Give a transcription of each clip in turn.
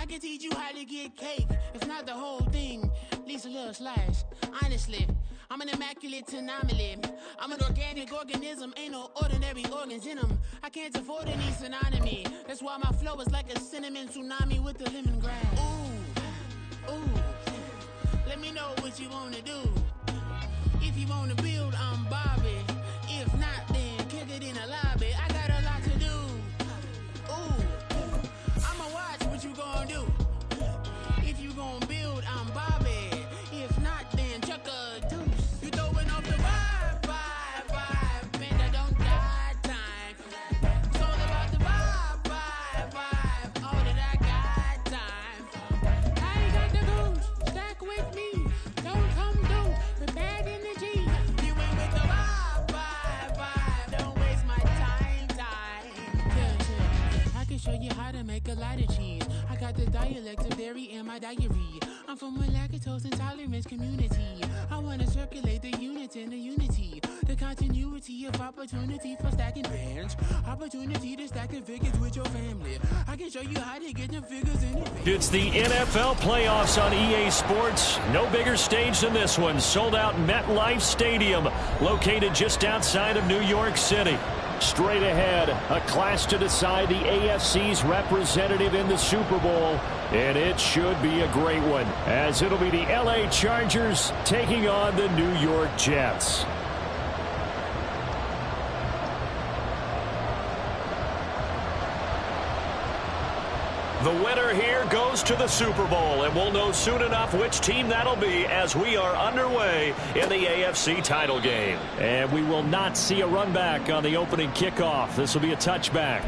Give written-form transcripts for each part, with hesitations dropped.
can teach you how to get cake. If not the whole thing, at least a little slice. Honestly, I'm an immaculate anomaly. I'm an organic organism, ain't no ordinary organs in them. I can't afford any synonymy. That's why my flow is like a cinnamon tsunami with the lemongrass. Ooh, ooh. Let me know what you wanna do. If you wanna build, I'm Bobby. If not, then kick it in the lobby. I got a lot to do. Ooh, I'ma watch what you gonna do. If you gonna build, I'm Bobby. If not, then chuck a deuce. You throwing off the vibe. Man, I don't die time. It's all about the vibe. All that I got time. I ain't got the goose. Stack with me. Don't come through with bad energy. You ain't with the vibe. Don't waste my time. Yeah. I can show you how to make a lot of cheese. I got the dialect of dairy in my diary. I'm from a lactose intolerance community. I wanna circulate the units in the unity. The continuity of opportunity for stacking bands. Opportunity to stack the figures with your family. I can show you how to get the figures in advance. It's the NFL playoffs on EA Sports. No bigger stage than this one. Sold out MetLife Stadium, located just outside of New York City. Straight ahead, a clash to decide the AFC's representative in the Super Bowl. And it should be a great one, as it'll be the LA Chargers taking on the New York Jets. The winner here goes to the Super Bowl, and we'll know soon enough which team that'll be as we are underway in the AFC title game. And we will not see a run back on the opening kickoff. This will be a touchback.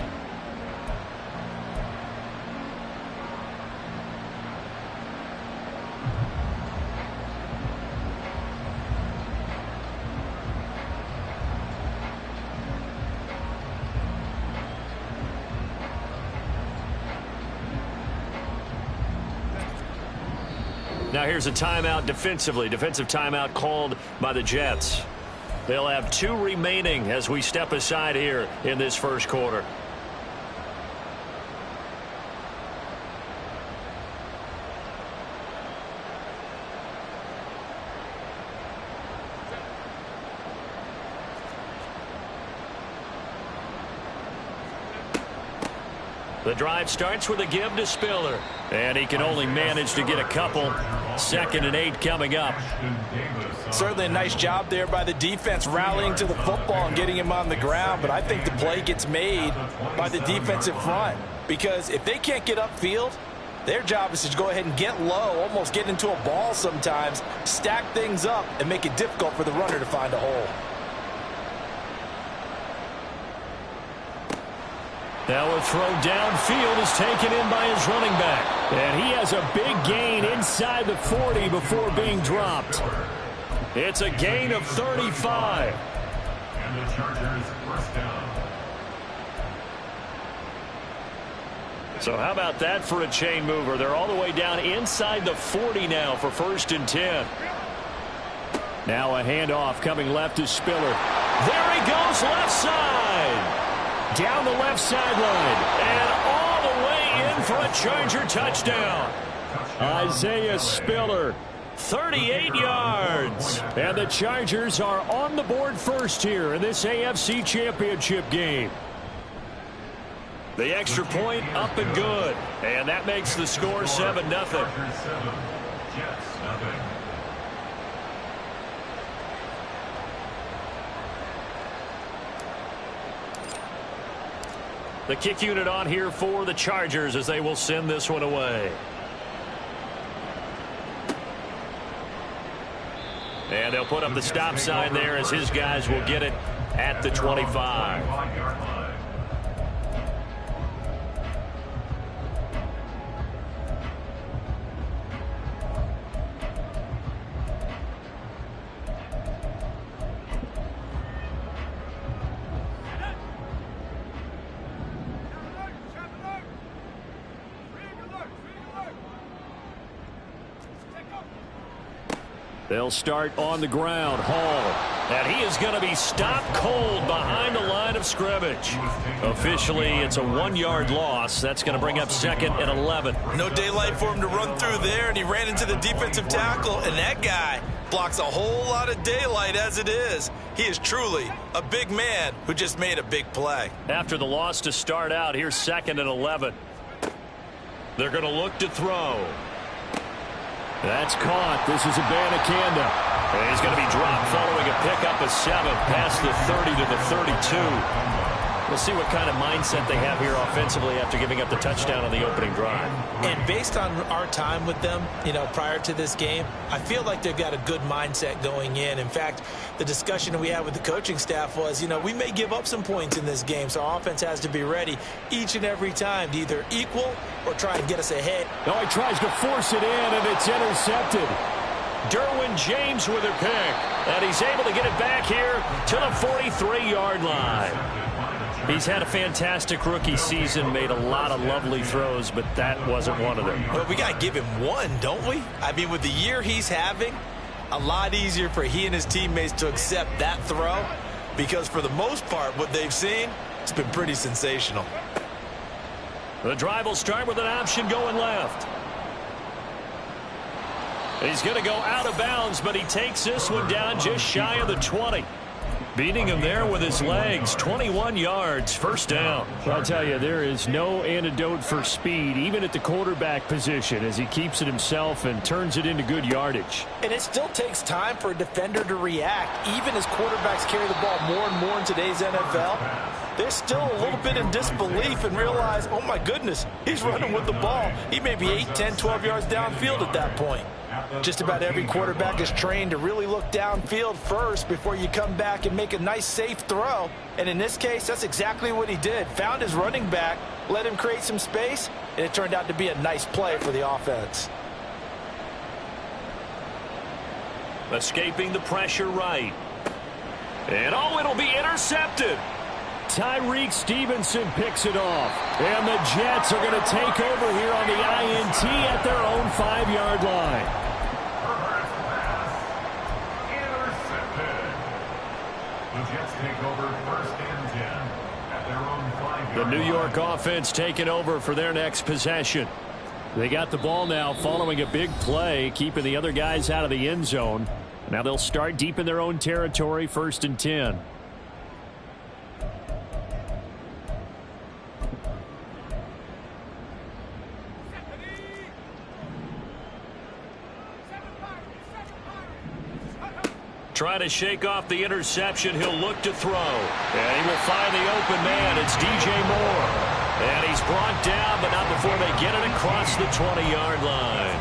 Now here's a timeout defensively. Defensive timeout called by the Jets. They'll have 2 remaining as we step aside here in this first quarter. The drive starts with a give to Spiller. And he can only manage to get a couple. 2nd and 8 coming up. Certainly a nice job there by the defense, rallying to the football and getting him on the ground. But I think the play gets made by the defensive front. Because if they can't get upfield, their job is to go ahead and get low, almost get into a ball sometimes, stack things up, and make it difficult for the runner to find a hole. Now a throw downfield is taken in by his running back. And he has a big gain inside the 40 before being dropped. It's a gain of 35. And the Chargers first down. So how about that for a chain mover? They're all the way down inside the 40 now for 1st and 10. Now a handoff coming left to Spiller. There he goes, left side. Down the left sideline, and all the way in for a Charger touchdown. Isaiah Spiller, 38 yards. And the Chargers are on the board first here in this AFC Championship game. The extra point up and good. And that makes the score 7-0. Jets 7, nothing. The kick unit on here for the Chargers as they will send this one away. And they'll put up the stop sign there as his guys will get it at the 25. They'll start on the ground. Hall. And he is going to be stopped cold behind the line of scrimmage. Officially, it's a 1-yard loss. That's going to bring up 2nd and 11. No daylight for him to run through there, and he ran into the defensive tackle, and that guy blocks a whole lot of daylight as it is. He is truly a big man who just made a big play. After the loss to start out, here's 2nd and 11. They're going to look to throw. That's caught. This is Abanikanda. And he's going to be dropped following a pickup of 7 past the 30 to the 32. We'll see what kind of mindset they have here offensively after giving up the touchdown on the opening drive. And based on our time with them, prior to this game, I feel like they've got a good mindset going in. In fact, the discussion we had with the coaching staff was, we may give up some points in this game, so our offense has to be ready each and every time to either equal or try and get us ahead. No, he tries to force it in, and it's intercepted. Derwin James with a pick, and he's able to get it back here to the 43-yard line. He's had a fantastic rookie season, made a lot of lovely throws, but that wasn't one of them. But we got to give him one, don't we? I mean, with the year he's having, a lot easier for he and his teammates to accept that throw because for the most part, what they've seen, it's been pretty sensational. The drive will start with an option going left. He's going to go out of bounds, but he takes this one down just shy of the 20. Beating him there with his legs, 21 yards, first down. I'll tell you, there is no antidote for speed, even at the quarterback position, as he keeps it himself and turns it into good yardage. And it still takes time for a defender to react, even as quarterbacks carry the ball more and more in today's NFL. They're still a little bit in disbelief and realize, oh my goodness, he's running with the ball. He may be 8, 10, 12 yards downfield at that point. Just about every quarterback is trained to really look downfield first before you come back and make a nice, safe throw. And in this case, that's exactly what he did. Found his running back, let him create some space, and it turned out to be a nice play for the offense. Escaping the pressure right. And it'll be intercepted. Tyreek Stevenson picks it off. And the Jets are going to take over here on the INT at their own 5-yard line. The Jets take over 1st and 10 at their own 5-yard line. The New York offense taking over for their next possession. They got the ball now following a big play, keeping the other guys out of the end zone. Now they'll start deep in their own territory, 1st and 10. Trying to shake off the interception. He'll look to throw. And he will find the open man. It's DJ Moore. And he's brought down, but not before they get it across the 20-yard line.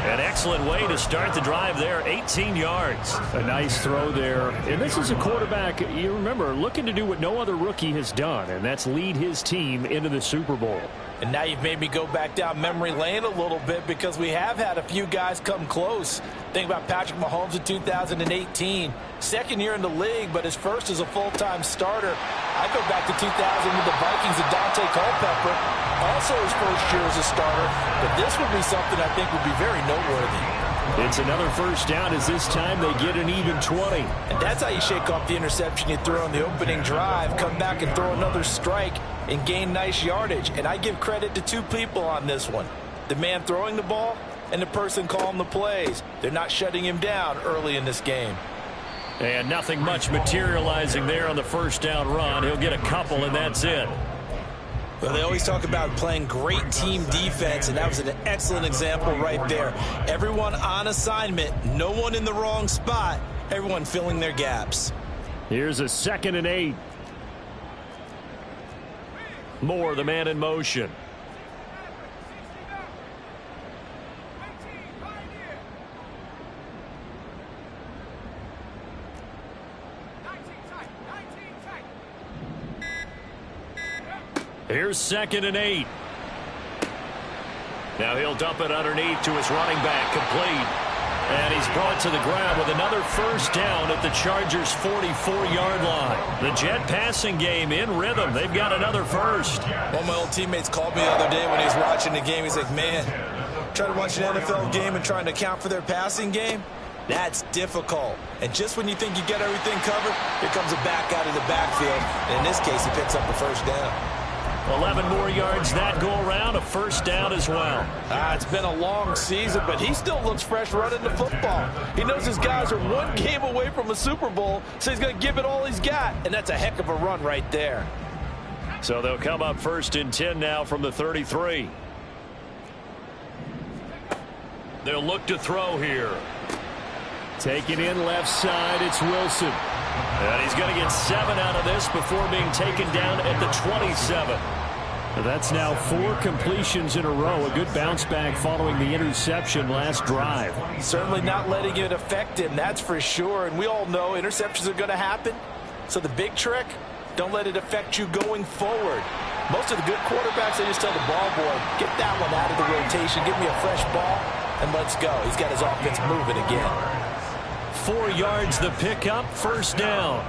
An excellent way to start the drive there, 18 yards. A nice throw there. And this is a quarterback, you remember, looking to do what no other rookie has done, and that's lead his team into the Super Bowl. And now you've made me go back down memory lane a little bit because we have had a few guys come close. Think about Patrick Mahomes in 2018. 2nd year in the league, but his first as a full-time starter. I go back to 2000 with the Vikings and Dante Culpepper. Also his first year as a starter. But this would be something I think would be very noteworthy. It's another first down as this time they get an even 20. And that's how you shake off the interception you throw on the opening drive. Come back and throw another strike and gain nice yardage. And I give credit to 2 people on this one. The man throwing the ball and the person calling the plays. They're not shutting him down early in this game. And nothing much materializing there on the first down run. He'll get a couple, and that's it. Well, they always talk about playing great team defense, and that was an excellent example right there. Everyone on assignment, no one in the wrong spot, everyone filling their gaps. Here's a 2nd and 8. Moore, the man in motion. Here's 2nd and 8. Now he'll dump it underneath to his running back, complete. And he's brought to the ground with another first down at the Chargers' 44-yard line. The Jet passing game in rhythm. They've got another first. One of my old teammates called me the other day when he was watching the game. He's like, man, trying to watch an NFL game and trying to account for their passing game. That's difficult. And just when you think you get everything covered, here comes a back out of the backfield. And in this case, he picks up the first down. 11 more yards that go around, a first down as well. It's been a long season, but he still looks fresh running the football. He knows his guys are one game away from a Super Bowl, so he's going to give it all he's got. And that's a heck of a run right there. So they'll come up 1st and 10 now from the 33. They'll look to throw here. Taking in left side, it's Wilson. And he's going to get 7 out of this before being taken down at the 27. That's now 4 completions in a row. A good bounce back following the interception last drive. Certainly not letting it affect him, that's for sure. And we all know interceptions are going to happen. So the big trick, don't let it affect you going forward. Most of the good quarterbacks, they just tell the ball boy, get that one out of the rotation, give me a fresh ball, and let's go. He's got his offense moving again. 4 yards the pickup, first down.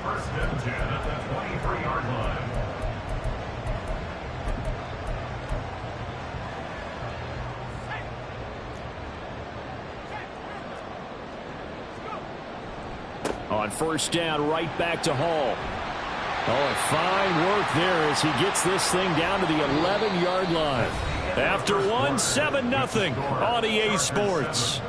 1st and 10 at the 23-yard line. On first down, right back to Hall. Oh, fine work there as he gets this thing down to the 11-yard line. After one, 7-0 on EA Sports.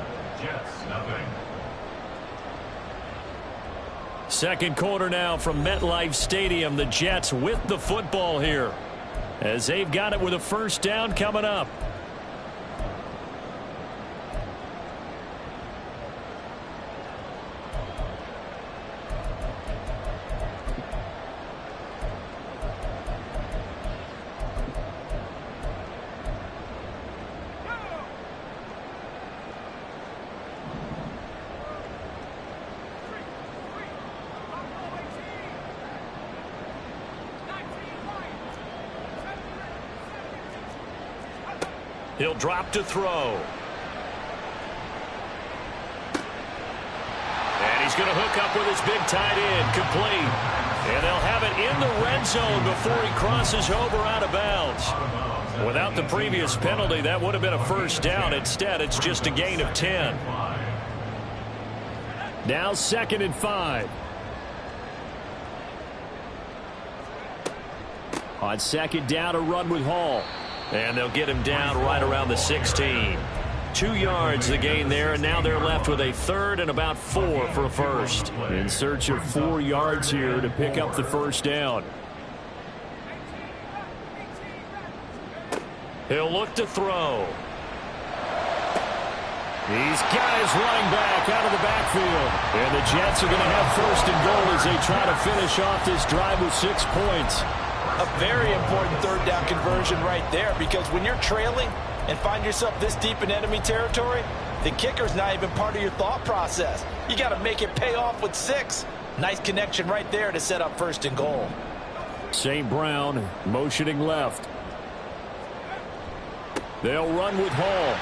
Second quarter now from MetLife Stadium. The Jets with the football here as they've got it with a first down coming up. He'll drop to throw. And he's going to hook up with his big tight end, complete. And they'll have it in the red zone before he crosses over out of bounds. Without the previous penalty, that would have been a first down. Instead, it's just a gain of 10. Now 2nd and 5. On second down, a run with Hall. And they'll get him down right around the 16. 2 yards the gain there, and now they're left with a 3rd and about 4 for a first. In search of 4 yards here to pick up the first down. He'll look to throw. He's got his running back out of the backfield. And the Jets are going to have 1st and goal as they try to finish off this drive with 6 points. A very important 3rd down conversion right there, because when you're trailing and find yourself this deep in enemy territory, the kicker's not even part of your thought process. You got to make it pay off with 6. Nice connection right there to set up 1st and goal. St. Brown motioning left. They'll run with Hall.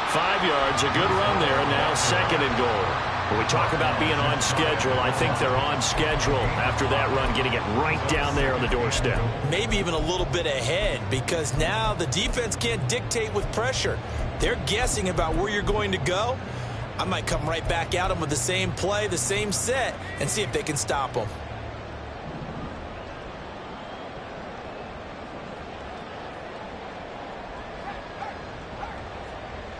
5 yards, a good run there, and now 2nd and goal. When we talk about being on schedule, I think they're on schedule after that run, getting it right down there on the doorstep. Maybe even a little bit ahead, because now the defense can't dictate with pressure. They're guessing about where you're going to go. I might come right back at them with the same play, the same set, and see if they can stop them.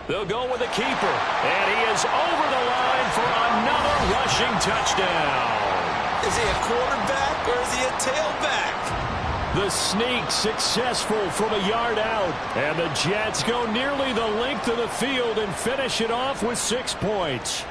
They'll go with the keeper, and he is over the line for another rushing touchdown. Is he a quarterback or is he a tailback? The sneak successful from a yard out, and the Jets go nearly the length of the field and finish it off with 6 points.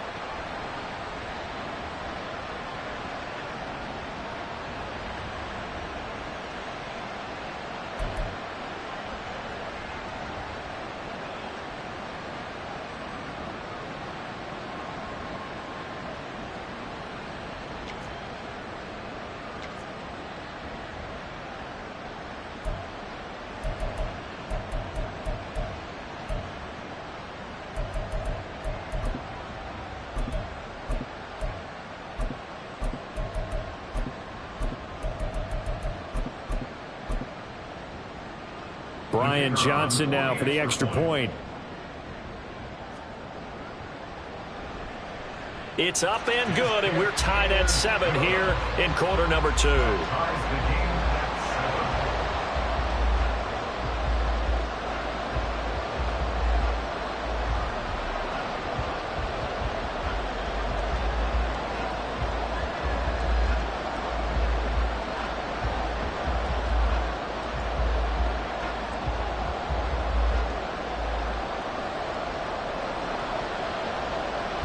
Brian Johnson now for the extra point. It's up and good, and we're tied at 7 here in quarter number 2.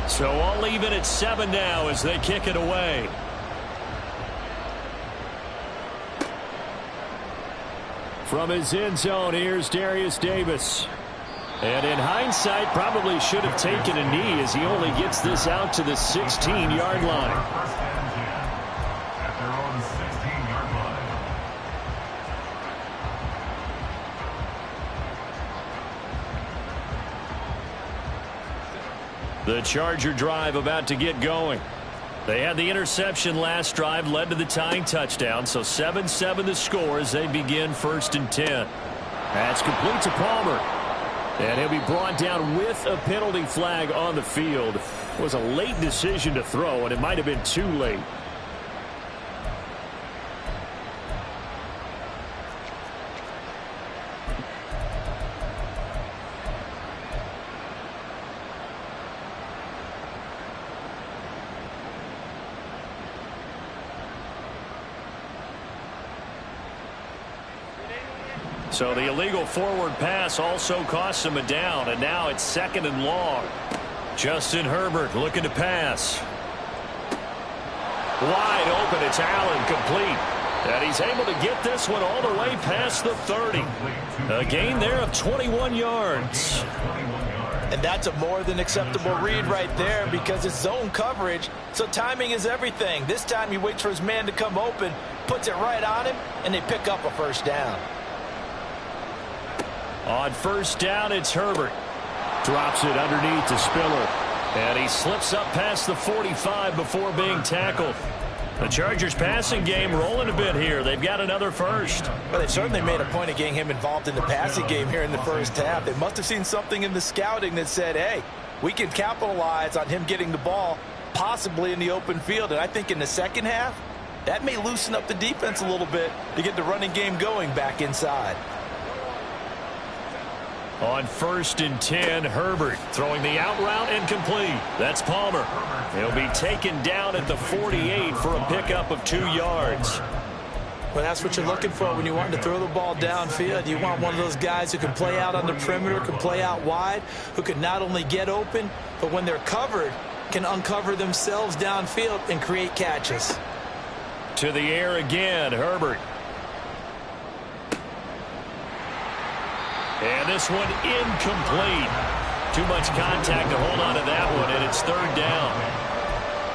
So all even at 7 now as they kick it away. From his end zone, here's Darius Davis. And in hindsight, probably should have taken a knee as he only gets this out to the 16-yard line. First and 10 at their own 16-yard line. The Charger drive about to get going. They had the interception last drive, led to the tying touchdown, so 7-7 the score as they begin first and 10. That's complete to Palmer. And he'll be brought down with a penalty flag on the field. It was a late decision to throw, and it might have been too late. So the illegal forward pass also costs him a down, and now it's 2nd and long. Justin Herbert looking to pass. Wide open, it's Allen, complete. And he's able to get this one all the way past the 30. A gain there of 21 yards. And that's a more than acceptable read right there because it's zone coverage, so timing is everything. This time he waits for his man to come open, puts it right on him, and they pick up a first down. On first down, it's Herbert. Drops it underneath to Spiller. And he slips up past the 45 before being tackled. The Chargers passing game rolling a bit here. They've got another first. Well, they've certainly made a point of getting him involved in the passing game here in the first half. They must have seen something in the scouting that said, hey, we can capitalize on him getting the ball, possibly in the open field. And I think in the second half, that may loosen up the defense a little bit to get the running game going back inside. On first and 10, Herbert throwing the out route and complete. That's Palmer. He'll be taken down at the 48 for a pickup of 2 yards. Well, that's what you're looking for when you want to throw the ball downfield. You want one of those guys who can play out on the perimeter, can play out wide, who can not only get open, but when they're covered, can uncover themselves downfield and create catches. To the air again, Herbert. And this one incomplete. Too much contact to hold on to that one, and it's 3rd down.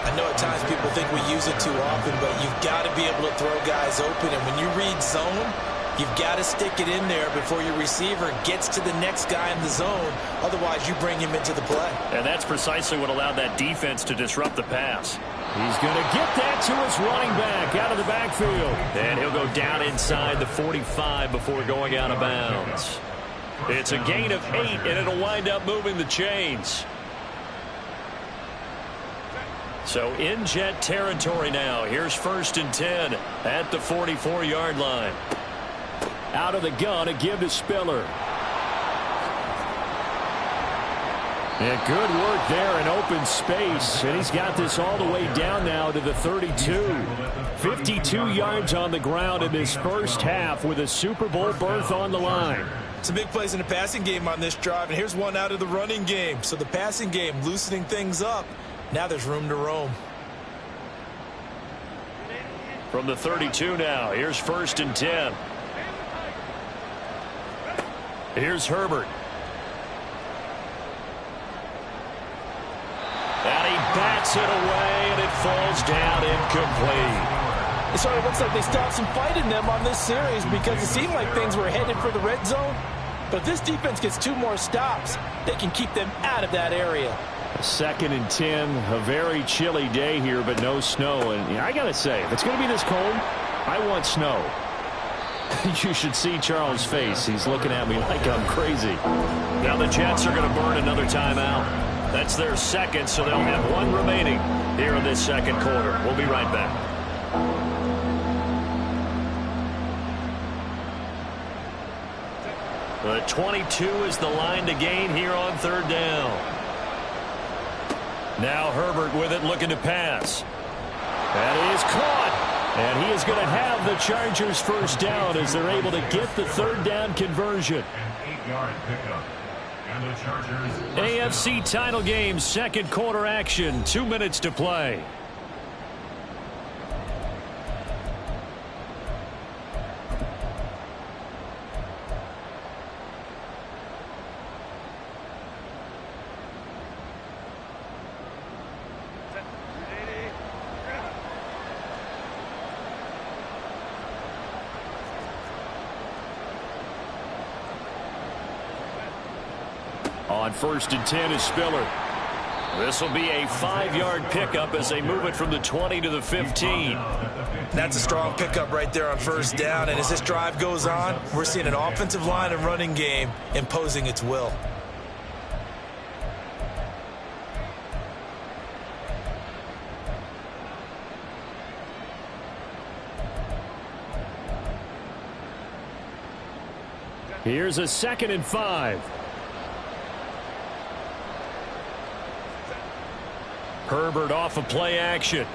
I know at times people think we use it too often, but you've got to be able to throw guys open. And when you read zone, you've got to stick it in there before your receiver gets to the next guy in the zone. Otherwise, you bring him into the play. And that's precisely what allowed that defense to disrupt the pass. He's going to get that to his running back out of the backfield. And he'll go down inside the 45 before going out of bounds. It's a gain of 8, and it'll wind up moving the chains. So in Jet territory now. Here's first and 10 at the 44-yard line. Out of the gun, a give to Spiller. And good work there in open space. And he's got this all the way down now to the 32. 52 yards on the ground in this first half with a Super Bowl berth on the line. Some big plays in the passing game on this drive, and here's one out of the running game. So the passing game loosening things up. Now there's room to roam. From the 32 now, here's first and 10. Here's Herbert. And he bats it away, and it falls down incomplete. It sort of looks like they still have some fight in them on this series because it seemed like things were headed for the red zone. But if this defense gets 2 more stops, they can keep them out of that area. 2nd and 10, a very chilly day here, but no snow. And I got to say, if it's going to be this cold, I want snow. You should see Charles' face. He's looking at me like I'm crazy. Now the Jets are going to burn another timeout. That's their second, so they'll have one remaining here in this second quarter. We'll be right back. The 22 is the line to gain here on third down. Now Herbert with it, looking to pass. That is caught. And he is going to have the Chargers first down as they're able to get the third down conversion. An 8-yard pickup. And the Chargers AFC title game, second quarter action, 2 minutes to play. On 1st and 10 is Spiller. This will be a 5-yard pickup as they move it from the 20 to the 15. That's a strong pickup right there on first down. And as this drive goes on, we're seeing an offensive line and running game imposing its will. Here's a 2nd and 5. Herbert off of play action.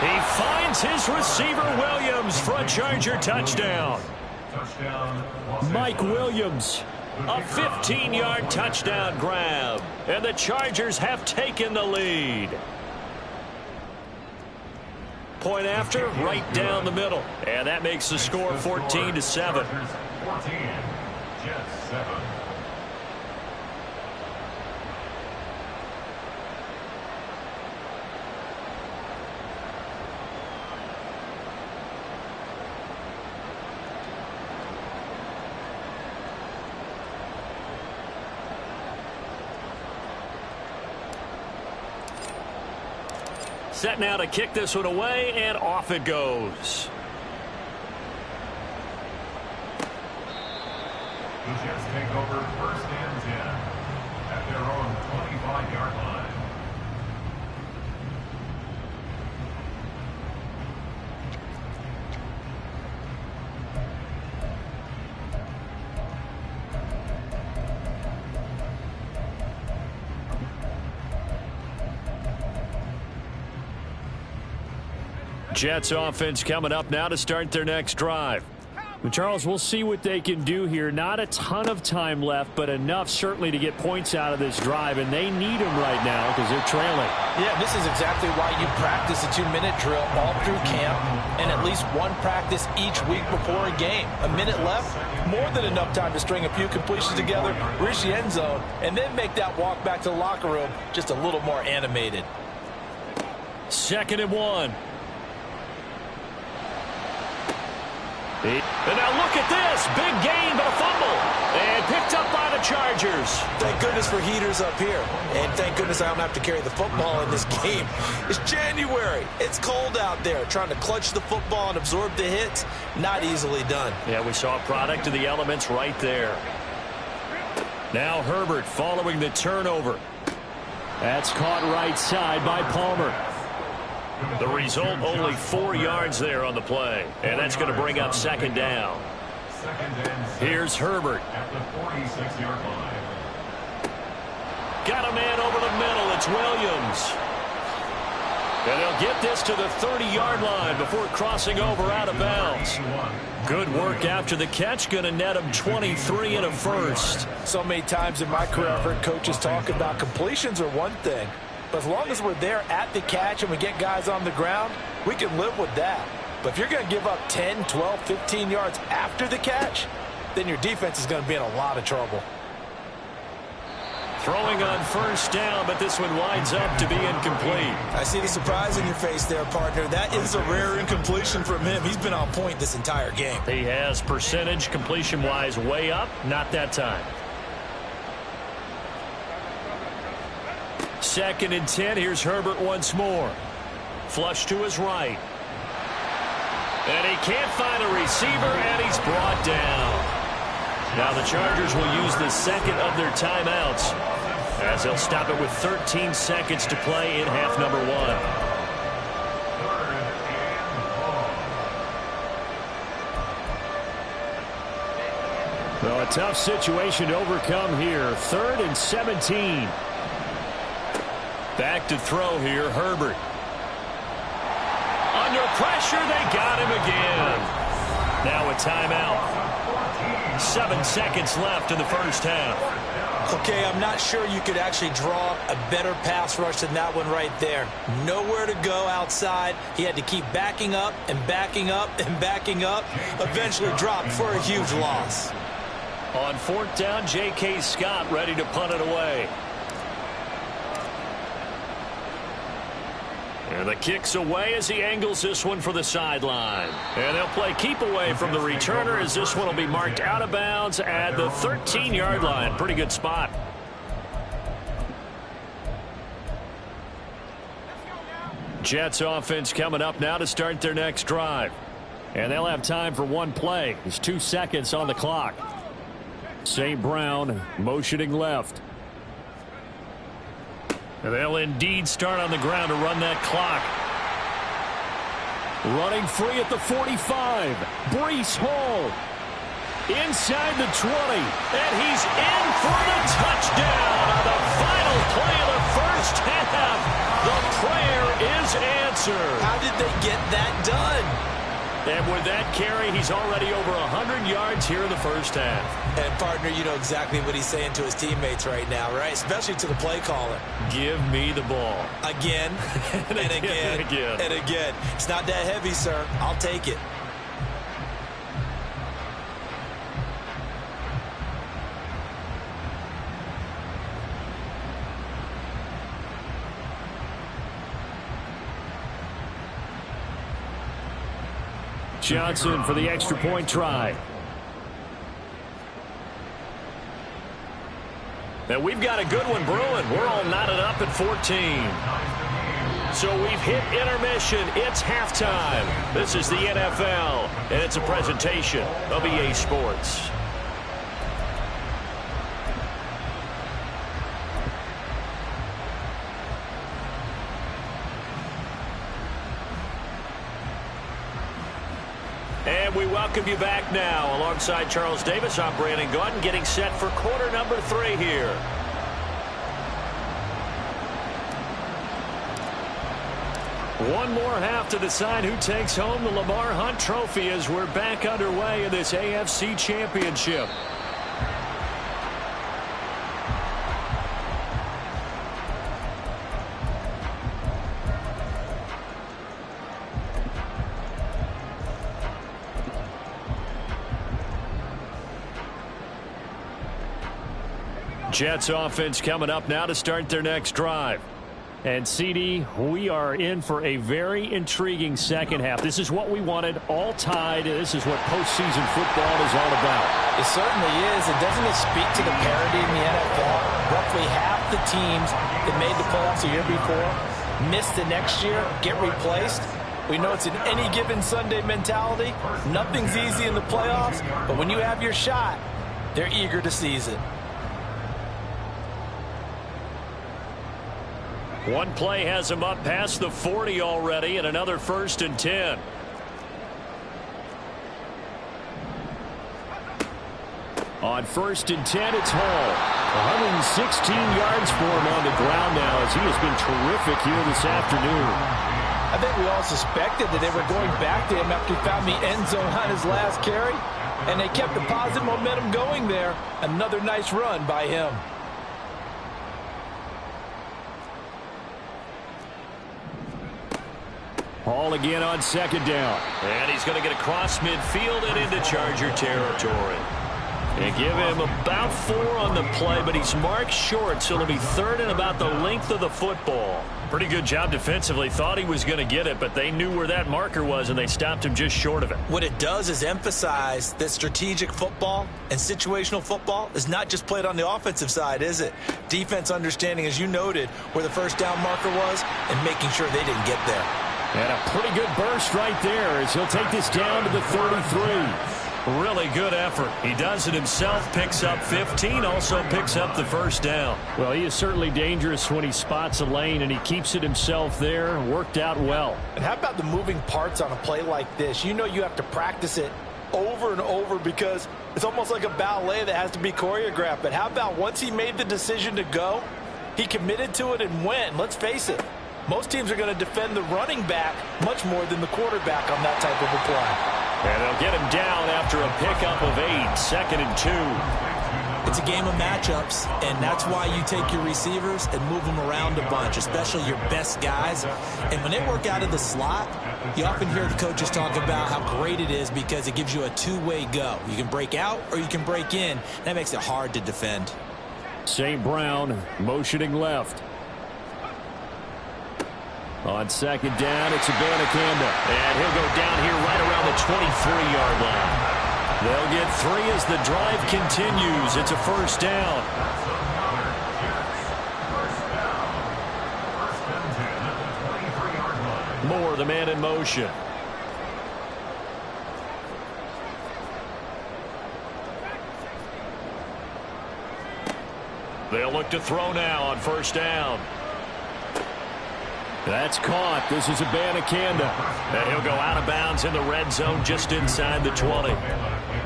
He finds his receiver Williams for a Charger touchdown. Mike Williams, a 15-yard touchdown grab. And the Chargers have taken the lead. Point after, right down the middle. And that makes the score 14-7. 14, Jets 7. Set now to kick this one away, and off it goes. The Jets take over 1st and 10 at their own 25-yard line. Jets offense coming up now to start their next drive. Well, Charles, we'll see what they can do here. Not a ton of time left, but enough certainly to get points out of this drive, and they need them right now because they're trailing. Yeah, this is exactly why you practice a 2-minute drill all through camp and at least one practice each week before a game. A minute left, more than enough time to string a few completions together, reach the end zone, and then make that walk back to the locker room just a little more animated. 2nd and 1. And now look at this. Big gain, but a fumble. And picked up by the Chargers. Thank goodness for heaters up here. And thank goodness I don't have to carry the football in this game. It's January. It's cold out there. Trying to clutch the football and absorb the hits, not easily done. Yeah, we saw a product of the elements right there. Now Herbert following the turnover. That's caught right side by Palmer. The result, only 4 yards there on the play. And that's going to bring up 2nd down. Here's Herbert. At the 46-yard line. Got a man over the middle. It's Williams. And they'll get this to the 30-yard line before crossing over out of bounds. Good work after the catch. Going to net him 23 and a first. So many times in my career, I've heard coaches talk about completions are one thing. But as long as we're there at the catch and we get guys on the ground, we can live with that. But if you're going to give up 10, 12, 15 yards after the catch, then your defense is going to be in a lot of trouble. Throwing on 1st down, but this one winds up to be incomplete. I see the surprise in your face there, partner. That is a rare incompletion from him. He's been on point this entire game. He has percentage completion-wise way up. Not that time. 2nd and 10. Here's Herbert once more. Flush to his right. And he can't find a receiver, and he's brought down. Now the Chargers will use the second of their timeouts as they'll stop it with 13 seconds to play in half number 1. Well, a tough situation to overcome here. 3rd and 17. Back to throw here, Herbert. Under pressure, they got him again. Now a timeout. 7 seconds left in the first half. Okay, I'm not sure you could actually draw a better pass rush than that one right there. Nowhere to go outside. He had to keep backing up and backing up and backing up. Eventually dropped for a huge loss. On 4th down, J.K. Scott ready to punt it away. And the kick's away as he angles this one for the sideline. And they'll play keep away from the returner as this one will be marked out of bounds at the 13-yard line. Pretty good spot. Jets offense coming up now to start their next drive. And they'll have time for one play. There's 2 seconds on the clock. St. Brown motioning left. And they'll indeed start on the ground to run that clock. Running free at the 45. Breece Hall. Inside the 20. And he's in for the touchdown on the final play of the first half. The prayer is answered. How did they get that done? And with that carry, he's already over 100 yards here in the first half. And, partner, you know exactly what he's saying to his teammates right now, right? Especially to the play caller. Give me the ball. Again, and again, and again. It's not that heavy, sir. I'll take it. Johnson for the extra point try. And we've got a good one brewing. We're all knotted up at 14. So we've hit intermission. It's halftime. This is the NFL, and it's a presentation of EA Sports. And we welcome you back now. Alongside Charles Davis, I'm Brandon Gaudin, getting set for quarter number 3 here. One more half to decide who takes home the Lamar Hunt Trophy as we're back underway in this AFC Championship. Jets offense coming up now to start their next drive. And CD, we are in for a very intriguing second half. This is what we wanted, all tied. This is what postseason football is all about. It certainly is. And doesn't it speak to the parity in the NFL? Roughly half the teams that made the playoffs a year before miss the next year, get replaced. We know it's an any given Sunday mentality. Nothing's easy in the playoffs, but when you have your shot, they're eager to seize it. One play has him up past the 40 already, and another 1st and 10. On 1st and 10, it's Hall. 116 yards for him on the ground now as he has been terrific here this afternoon. I think we all suspected that they were going back to him after he found the end zone on his last carry, and they kept the positive momentum going there. Another nice run by him. Hall again on 2nd down. And he's going to get across midfield and into Charger territory. They give him about 4 on the play, but he's marked short, so it'll be 3rd and about the length of the football. Pretty good job defensively. Thought he was going to get it, but they knew where that marker was, and they stopped him just short of it. What it does is emphasize that strategic football and situational football is not just played on the offensive side, is it? Defense understanding, as you noted, where the first down marker was and making sure they didn't get there. And a pretty good burst right there as he'll take this down to the 33. Really good effort. He does it himself, picks up 15, also picks up the first down. Well, he is certainly dangerous when he spots a lane, and he keeps it himself there. Worked out well. And how about the moving parts on a play like this? You know you have to practice it over and over because it's almost like a ballet that has to be choreographed. But how about once he made the decision to go, he committed to it and went. Let's face it, most teams are going to defend the running back much more than the quarterback on that type of a play. And they'll get him down after a pickup of 8, 2nd and 2. It's a game of matchups, and that's why you take your receivers and move them around a bunch, especially your best guys. And when they work out of the slot, you often hear the coaches talk about how great it is because it gives you a two-way go. You can break out or you can break in. That makes it hard to defend. St. Brown motioning left. On 2nd down, it's Abanikanda. And he'll go down here right around the 23-yard line. They'll get 3 as the drive continues. It's a first down. Moore, the man in motion. They'll look to throw now on first down. That's caught. This is Abanikanda. And he'll go out of bounds in the red zone just inside the 20.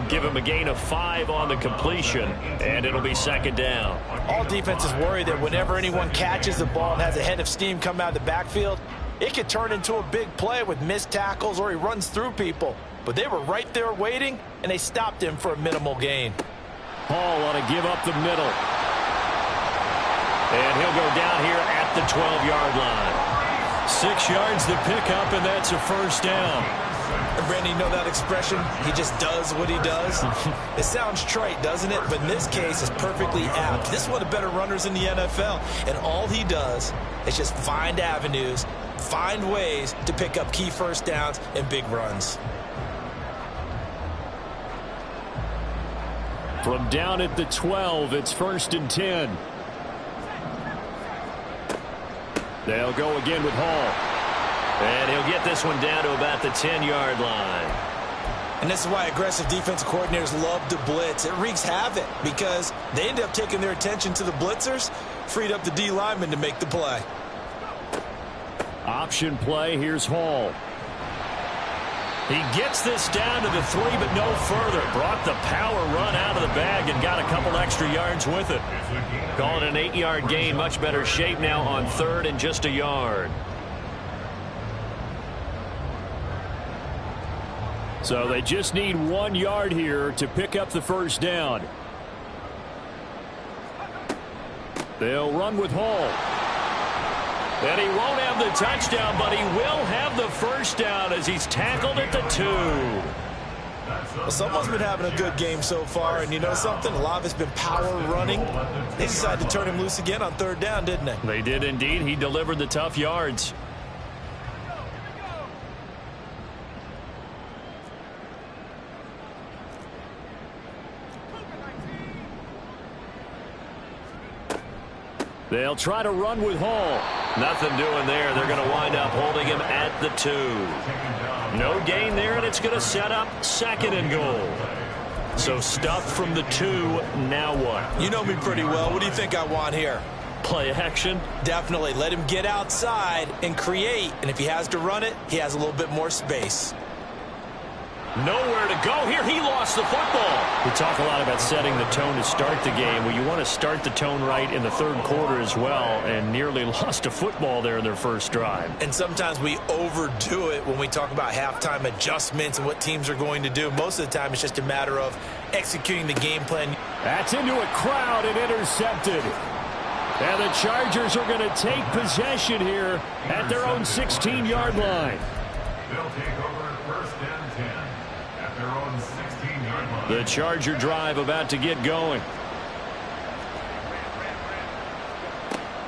Give him a gain of 5 on the completion, and it'll be 2nd down. All defenses worry that whenever anyone catches the ball and has a head of steam come out of the backfield, it could turn into a big play with missed tackles or he runs through people. But they were right there waiting, and they stopped him for a minimal gain. Hall ought to give up the middle. And he'll go down here at the 12-yard line. 6 yards to pick up, and that's a first down. And Brandon, you know that expression? He just does what he does. It sounds trite, doesn't it? But in this case, it's perfectly apt. This is one of the better runners in the NFL. And all he does is just find avenues, find ways to pick up key first downs and big runs. From down at the 12, it's 1st and 10. They'll go again with Hall. And he'll get this one down to about the 10-yard line. And this is why aggressive defensive coordinators love to blitz. It wreaks havoc because they end up taking their attention to the blitzers, freed up the D lineman to make the play. Option play. Here's Hall. He gets this down to the 3, but no further. Brought the power run out of the bag and got a couple extra yards with it. Calling an 8-yard gain. Much better shape now on 3rd and just a yard. So they just need 1 yard here to pick up the first down. They'll run with Hall. And he won't have the touchdown, but he will have the first down as he's tackled at the 2. Well, someone's been having a good game so far, and you know something? A lot of it's been power running. They decided to turn him loose again on 3rd down, didn't they? They did indeed. He delivered the tough yards. They'll try to run with Hall. Nothing doing there. They're going to wind up holding him at the 2. No gain there, and it's going to set up 2nd and goal. So stuffed from the 2. Now what? You know me pretty well. What do you think I want here? Play action? Definitely. Let him get outside and create. And if he has to run it, he has a little bit more space. Nowhere to go here. He lost the football. We talk a lot about setting the tone to start the game. Well, you want to start the tone right in the 3rd quarter as well, and nearly lost a football there in their first drive. And sometimes we overdo it when we talk about halftime adjustments and what teams are going to do. Most of the time, it's just a matter of executing the game plan. That's into a crowd and intercepted. And the Chargers are going to take possession here at their own 16-yard line. They'll take over 1st and 10 at their own 16-yard line. The Charger drive about to get going.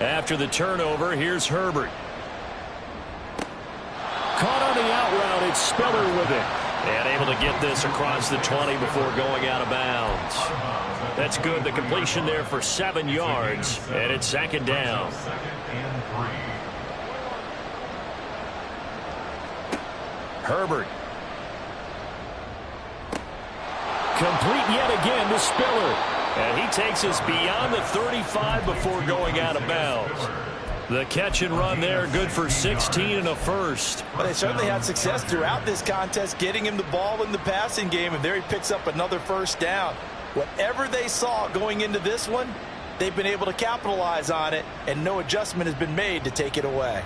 After the turnover, here's Herbert. Caught on the out route. It's Spiller with it. And able to get this across the 20 before going out of bounds. That's good. The completion there for 7 yards. And it's 2nd down. 2nd and 3. Herbert. Complete yet again to Spiller. And he takes us beyond the 35 before going out of bounds. The catch and run there, good for 16 and a first. But they certainly had success throughout this contest, getting him the ball in the passing game, and there he picks up another first down. Whatever they saw going into this one, they've been able to capitalize on it, and no adjustment has been made to take it away.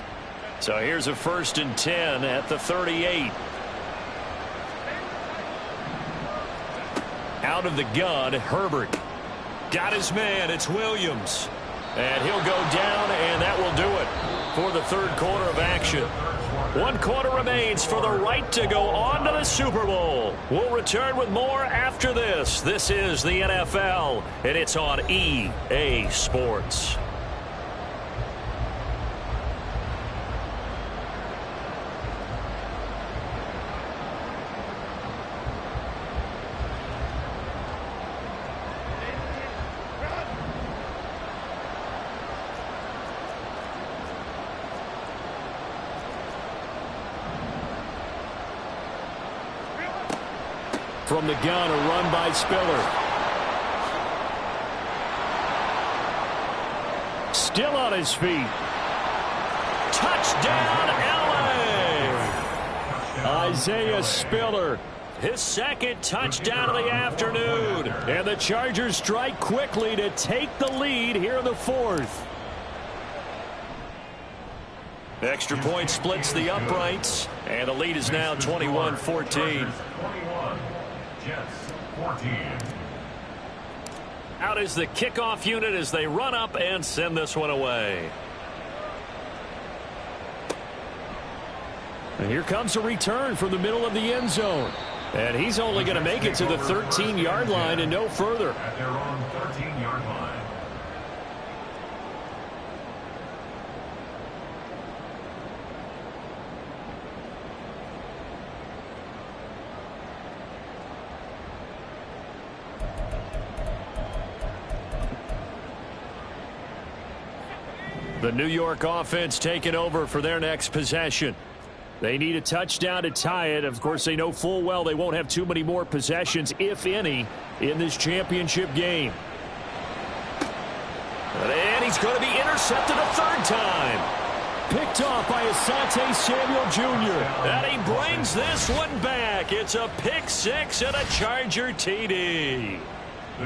So here's a 1st and 10 at the 38. Out of the gun, Herbert. Got his man, it's Williams. And he'll go down, and that will do it for the third quarter of action. 1 quarter remains for the right to go on to the Super Bowl. We'll return with more after this. This is the NFL, and it's on EA Sports. From the gun, a run by Spiller. Still on his feet. Touchdown, LA! Isaiah Spiller, his second touchdown of the afternoon. And the Chargers strike quickly to take the lead here in the fourth. The extra point splits the uprights, and the lead is now 21-14. Jets 14. Out is the kickoff unit as they run up and send this one away. And here comes a return from the middle of the end zone. And he's only going to make it to the 13-yard line and no further. At their own 13-yard line. The New York offense taking over for their next possession. They need a touchdown to tie it. Of course, they know full well they won't have too many more possessions, if any, in this championship game. And he's going to be intercepted a third time. Picked off by Asante Samuel Jr. And he brings this one back. It's a pick six and a Charger TD.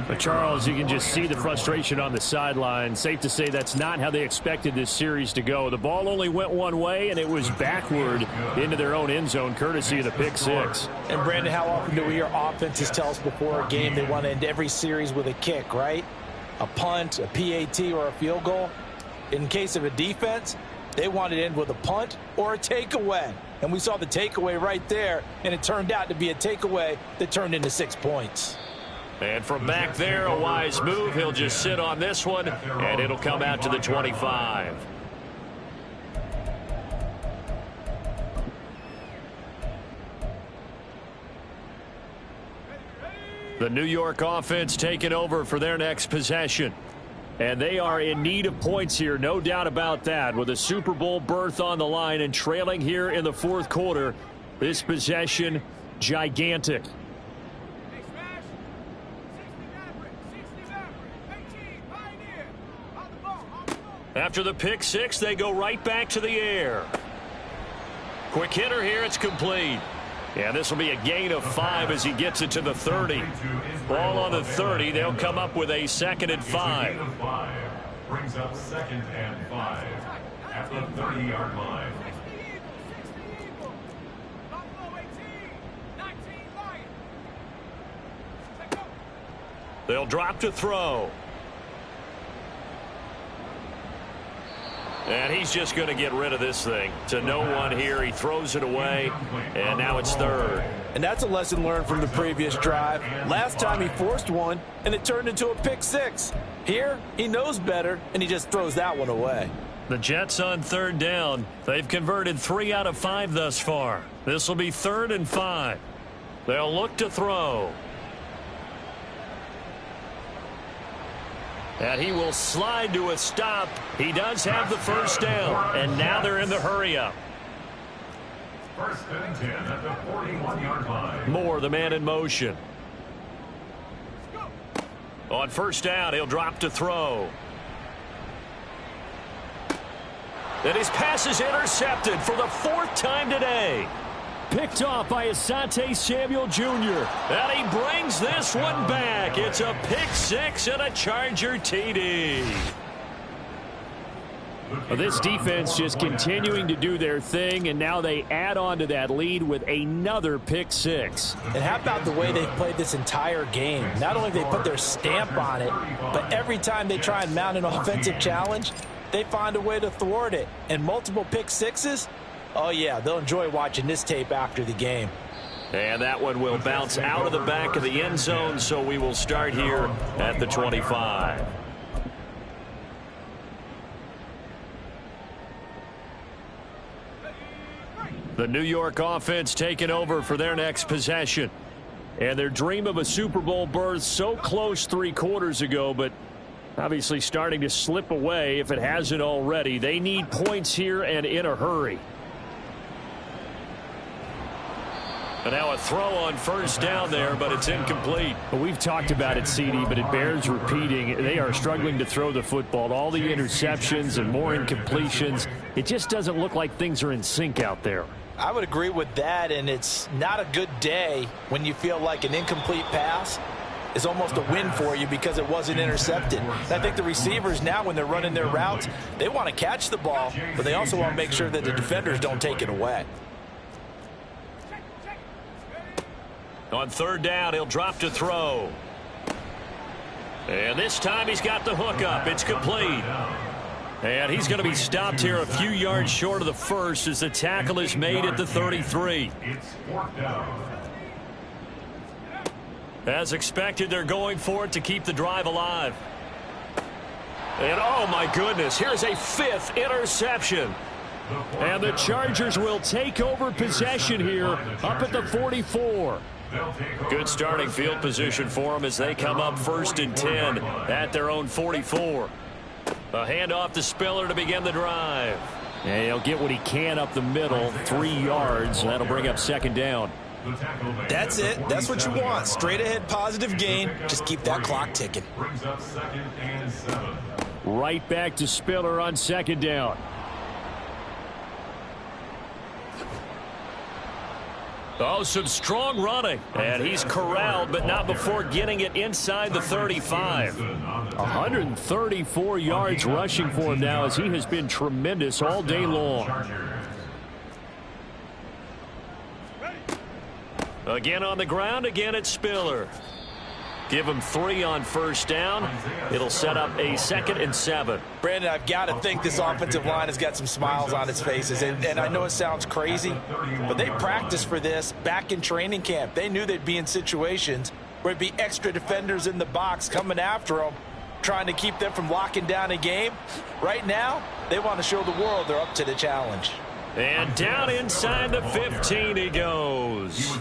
But Charles, you can just see the frustration on the sideline. Safe to say that's not how they expected this series to go. The ball only went one way, and it was backward into their own end zone, courtesy of the pick six. And, Brandon, how often do we hear offenses tell us before a game they want to end every series with a kick, right? A punt, a PAT, or a field goal. In case of a defense, they want to end with a punt or a takeaway. And we saw the takeaway right there, and it turned out to be a takeaway that turned into 6 points. And from back there, a wise move. He'll just sit on this one, and it'll come out to the 25. The New York offense taking over for their next possession. And they are in need of points here, no doubt about that. With a Super Bowl berth on the line and trailing here in the fourth quarter, this possession, gigantic. After the pick six, they go right back to the air. Quick hitter here, it's complete. Yeah, this will be a gain of 5 as he gets it to the 30. Ball on the 30, they'll come up with a 2nd and 5. Brings up 2nd and 5 at the 30-yard line. They'll drop to throw. And he's just going to get rid of this thing. To no one here. He throws it away, and now it's 3rd. And that's a lesson learned from the previous drive. Last time he forced one, and it turned into a pick six. Here, he knows better, and he just throws that one away. The Jets on 3rd down. They've converted 3 out of 5 thus far. This will be 3rd and 5. They'll look to throw. And he will slide to a stop. He does have the first down. And now they're in the hurry-up. 1st and 10 at the 41-yard line. Moore, the man in motion. On first down, he'll drop to throw. And his pass is intercepted for the 4th time today. Picked off by Asante Samuel Jr. And he brings this one back. It's a pick 6 and a Charger TD. Well, this defense just continuing to do their thing, and now they add on to that lead with another pick 6. And how about the way they've played this entire game? Not only have they put their stamp on it, but every time they try and mount an offensive challenge, they find a way to thwart it. And multiple pick 6s, oh yeah, they'll enjoy watching this tape after the game. And that one will bounce out of the back of the end zone, so we will start here at the 25. The New York offense taking over for their next possession. And their dream of a Super Bowl berth so close 3 quarters ago, but obviously starting to slip away if it hasn't already. They need points here and in a hurry. And now a throw on first down there, but it's incomplete. Well, we've talked about it, CD, but it bears repeating. They are struggling to throw the football. All the interceptions and more incompletions. It just doesn't look like things are in sync out there. I would agree with that, and it's not a good day when you feel like an incomplete pass is almost a win for you because it wasn't intercepted. And I think the receivers now, when they're running their routes, they want to catch the ball, but they also want to make sure that the defenders don't take it away. On third down, he'll drop to throw. And this time he's got the hook up. It's complete. And he's going to be stopped here a few yards short of the first as the tackle is made at the 33. As expected, they're going for it to keep the drive alive. And oh my goodness, here's a 5th interception. And the Chargers will take over possession here up at the 44. Good starting field position for them as they come up 1st and 10 at their own 44. A handoff to Spiller to begin the drive. And he'll get what he can up the middle, 3 yards. That'll bring up 2nd down. That's it. That's what you want. Straight ahead positive gain. Just keep that clock ticking. Right back to Spiller on 2nd down. Oh, some strong running. And he's corralled, but not before getting it inside the 35. 134 yards rushing for him now as he has been tremendous all day long. Again on the ground, again it's Spiller. Give him 3 on first down. It'll set up a 2nd and 7. Brandon, I've got to think this offensive line has got some smiles on its faces. And I know it sounds crazy, but they practiced for this back in training camp. They knew they'd be in situations where it'd be extra defenders in the box coming after them, trying to keep them from locking down a game. Right now, they want to show the world they're up to the challenge. And down inside the 15 he goes.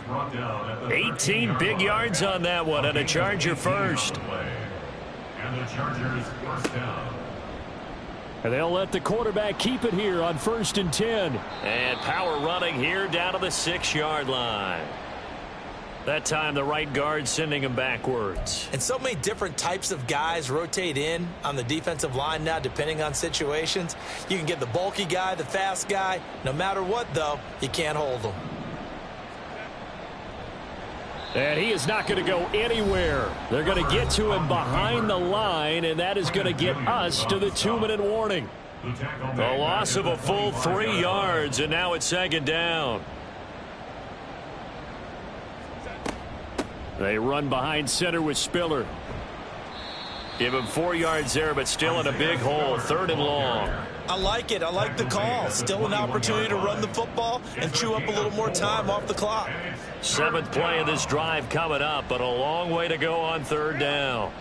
18 big yards on that one, and a Charger first. And the Chargers first down. And they'll let the quarterback keep it here on 1st and 10. And power running here down to the 6-yard line. That time the right guard sending him backwards. And so many different types of guys rotate in on the defensive line now depending on situations. You can get the bulky guy, the fast guy. No matter what, though, you can't hold them. And he is not going to go anywhere. They're going to get to him behind the line, and that is going to get us to the 2-minute warning. A loss of a full 3 yards, and now it's 2nd down. They run behind center with Spiller. Give him 4 yards there, but still in a big hole. 3rd and long. I like it. I like the call. Still an opportunity to run the football and chew up a little more time off the clock. 7th play of this drive coming up, but a long way to go on 3rd down.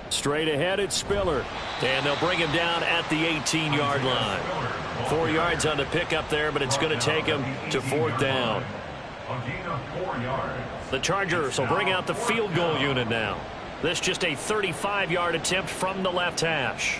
Straight ahead, it's Spiller. And they'll bring him down at the 18-yard line. 4 yards on the pickup there, but it's going to take him to 4th down. A gain of 4 yards. The Chargers will bring out the field goal unit now. This just a 35-yard attempt from the left hash.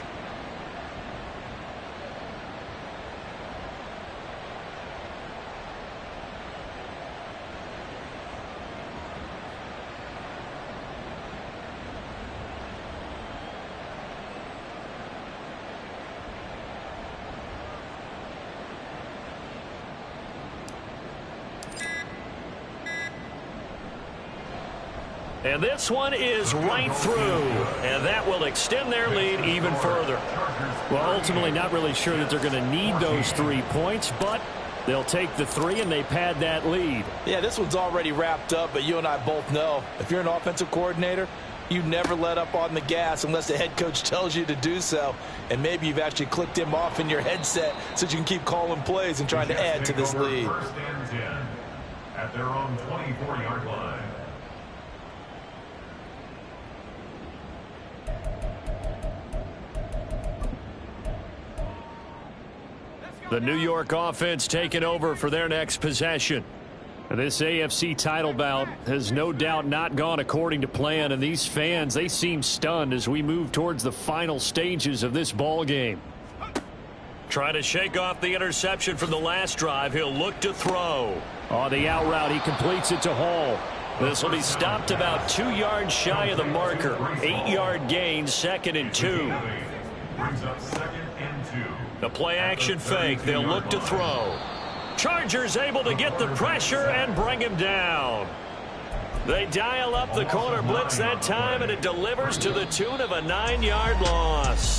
And this one is right through, and that will extend their lead even further. Well, ultimately not really sure that they're going to need those 3 points, but they'll take the 3 and they pad that lead. Yeah, this one's already wrapped up, but you and I both know if you're an offensive coordinator, you never let up on the gas unless the head coach tells you to do so. And maybe you've actually clicked him off in your headset so you can keep calling plays and trying to add to this lead. First and 10 at their own 24-yard line. The New York offense taking over for their next possession. This AFC title bout has no doubt not gone according to plan, and these fans, they seem stunned as we move towards the final stages of this ball game. Trying to shake off the interception from the last drive. He'll look to throw. On the out route, he completes it to Hall. This will be stopped about 2 yards shy of the marker. 8-yard gain, 2nd and 2. Brings up 2nd and 2. The play action fake. They'll look to throw. Chargers able to get the pressure and bring him down. They dial up the corner blitz that time, and it delivers to the tune of a 9-yard loss.